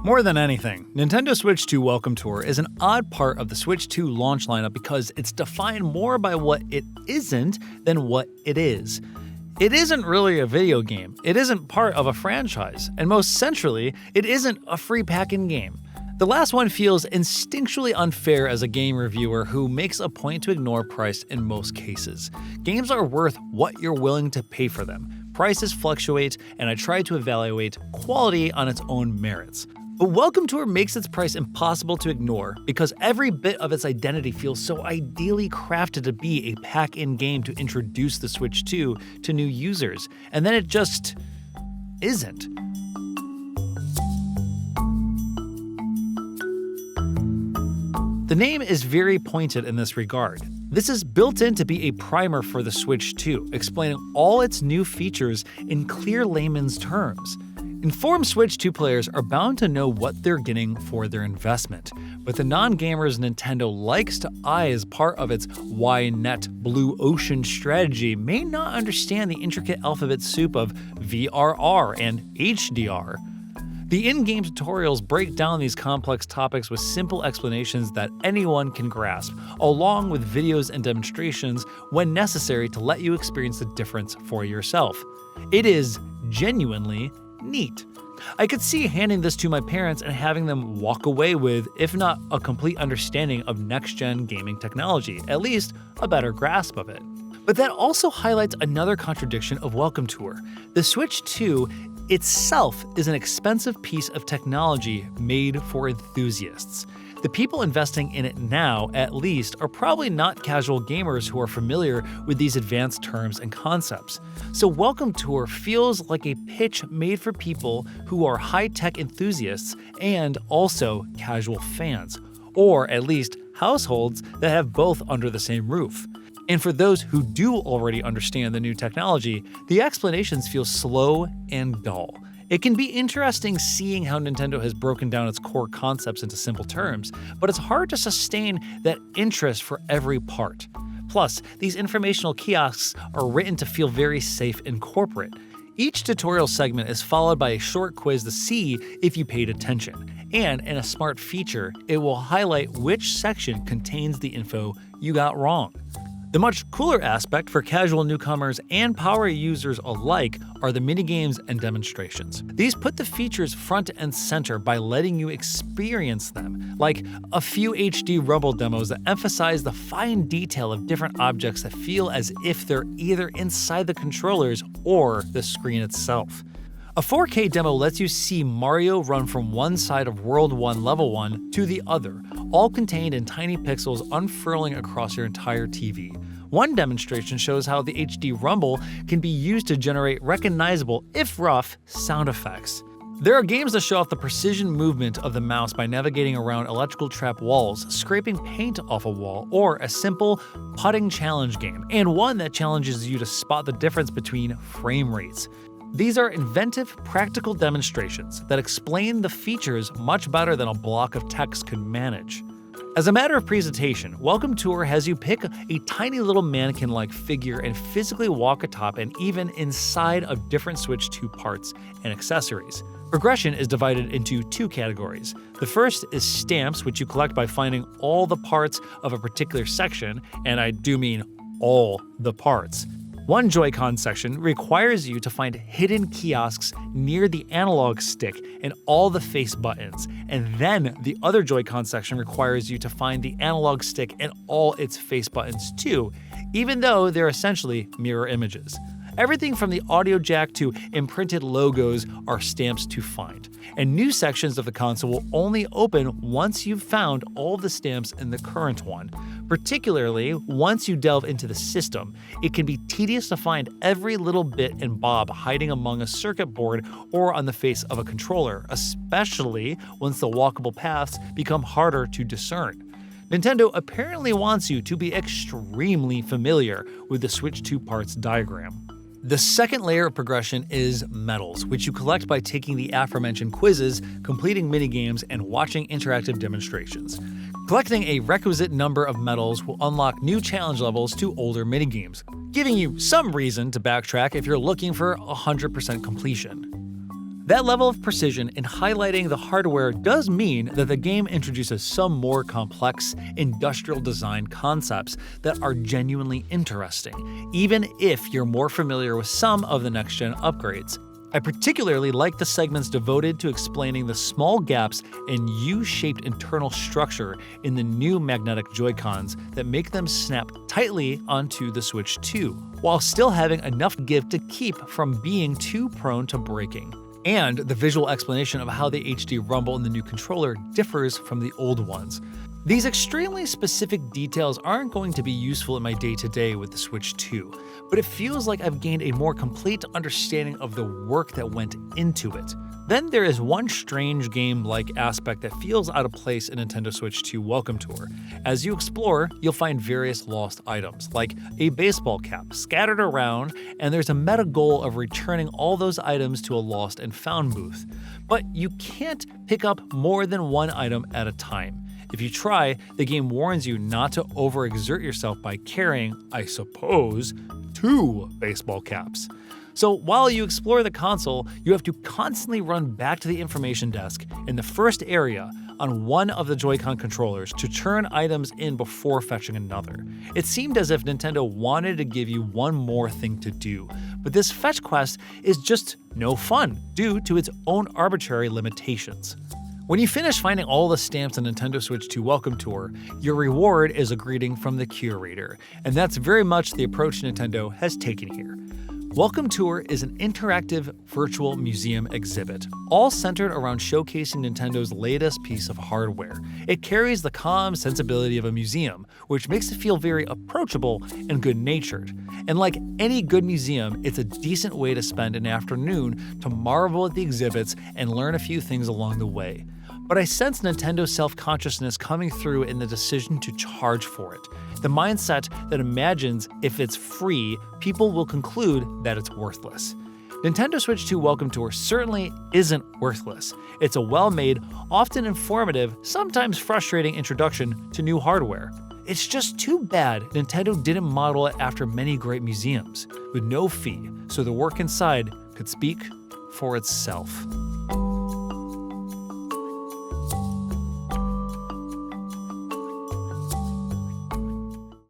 More than anything, Nintendo Switch 2 Welcome Tour is an odd part of the Switch 2 launch lineup because it's defined more by what it isn't than what it is. It isn't really a video game, it isn't part of a franchise, and most centrally, it isn't a free pack-in game. The last one feels instinctually unfair as a game reviewer who makes a point to ignore price in most cases. Games are worth what you're willing to pay for them. Prices fluctuate, and I try to evaluate quality on its own merits. But Welcome Tour makes its price impossible to ignore because every bit of its identity feels so ideally crafted to be a pack-in game to introduce the Switch 2 to new users, and then it just isn't. The name is very pointed in this regard. This is built in to be a primer for the Switch 2, explaining all its new features in clear layman's terms. Informed Switch 2 players are bound to know what they're getting for their investment, but the non-gamers Nintendo likes to eye as part of its why net blue ocean strategy may not understand the intricate alphabet soup of VRR and HDR. The in-game tutorials break down these complex topics with simple explanations that anyone can grasp, along with videos and demonstrations when necessary to let you experience the difference for yourself. It is genuinely neat. I could see handing this to my parents and having them walk away with, if not a complete understanding of next-gen gaming technology, at least a better grasp of it. But that also highlights another contradiction of Welcome Tour. The Switch 2 itself is an expensive piece of technology made for enthusiasts. The people investing in it now, at least, are probably not casual gamers who are familiar with these advanced terms and concepts. So Welcome Tour feels like a pitch made for people who are high-tech enthusiasts and also casual fans, or at least households that have both under the same roof. And for those who do already understand the new technology, the explanations feel slow and dull. It can be interesting seeing how Nintendo has broken down its core concepts into simple terms, but it's hard to sustain that interest for every part. Plus, these informational kiosks are written to feel very safe and corporate. Each tutorial segment is followed by a short quiz to see if you paid attention, and in a smart feature, it will highlight which section contains the info you got wrong. The much cooler aspect for casual newcomers and power users alike are the minigames and demonstrations. These put the features front and center by letting you experience them, like a few HD Rumble demos that emphasize the fine detail of different objects that feel as if they're either inside the controllers or the screen itself. A 4K demo lets you see Mario run from one side of World 1 Level 1 to the other, all contained in tiny pixels unfurling across your entire TV. One demonstration shows how the HD Rumble can be used to generate recognizable, if rough, sound effects. There are games that show off the precision movement of the mouse by navigating around electrical trap walls, scraping paint off a wall, or a simple putting challenge game, and one that challenges you to spot the difference between frame rates. These are inventive, practical demonstrations that explain the features much better than a block of text could manage. As a matter of presentation, Welcome Tour has you pick a tiny little mannequin-like figure and physically walk atop and even inside of different Switch 2 parts and accessories. Progression is divided into two categories. The first is stamps, which you collect by finding all the parts of a particular section, and I do mean all the parts. One Joy-Con section requires you to find hidden kiosks near the analog stick and all the face buttons, and then the other Joy-Con section requires you to find the analog stick and all its face buttons too, even though they're essentially mirror images. Everything from the audio jack to imprinted logos are stamps to find, and new sections of the console will only open once you've found all the stamps in the current one. Particularly, once you delve into the system, it can be tedious to find every little bit and bob hiding among a circuit board or on the face of a controller, especially once the walkable paths become harder to discern. Nintendo apparently wants you to be extremely familiar with the Switch 2 parts diagram. The second layer of progression is medals, which you collect by taking the aforementioned quizzes, completing minigames, and watching interactive demonstrations. Collecting a requisite number of medals will unlock new challenge levels to older minigames, giving you some reason to backtrack if you're looking for 100% completion. That level of precision in highlighting the hardware does mean that the game introduces some more complex industrial design concepts that are genuinely interesting, even if you're more familiar with some of the next-gen upgrades. I particularly like the segments devoted to explaining the small gaps and U-shaped internal structure in the new magnetic Joy-Cons that make them snap tightly onto the Switch 2, while still having enough give to keep from being too prone to breaking. And the visual explanation of how the HD rumble in the new controller differs from the old ones. These extremely specific details aren't going to be useful in my day-to-day with the Switch 2, but it feels like I've gained a more complete understanding of the work that went into it. Then there is one strange game-like aspect that feels out of place in Nintendo Switch 2 Welcome Tour. As you explore, you'll find various lost items, like a baseball cap scattered around, and there's a meta goal of returning all those items to a lost and found booth. But you can't pick up more than one item at a time. If you try, the game warns you not to overexert yourself by carrying, I suppose, 2 baseball caps. So while you explore the console, you have to constantly run back to the information desk in the first area on one of the Joy-Con controllers to turn items in before fetching another. It seemed as if Nintendo wanted to give you one more thing to do, but this fetch quest is just no fun due to its own arbitrary limitations. When you finish finding all the stamps in Nintendo Switch 2 Welcome Tour, your reward is a greeting from the curator, and that's very much the approach Nintendo has taken here. Welcome Tour is an interactive virtual museum exhibit, all centered around showcasing Nintendo's latest piece of hardware. It carries the calm sensibility of a museum, which makes it feel very approachable and good-natured. And like any good museum, it's a decent way to spend an afternoon to marvel at the exhibits and learn a few things along the way. But I sense Nintendo's self-consciousness coming through in the decision to charge for it. The mindset that imagines if it's free, people will conclude that it's worthless. Nintendo Switch 2 Welcome Tour certainly isn't worthless. It's a well-made, often informative, sometimes frustrating introduction to new hardware. It's just too bad Nintendo didn't model it after many great museums, with no fee, so the work inside could speak for itself.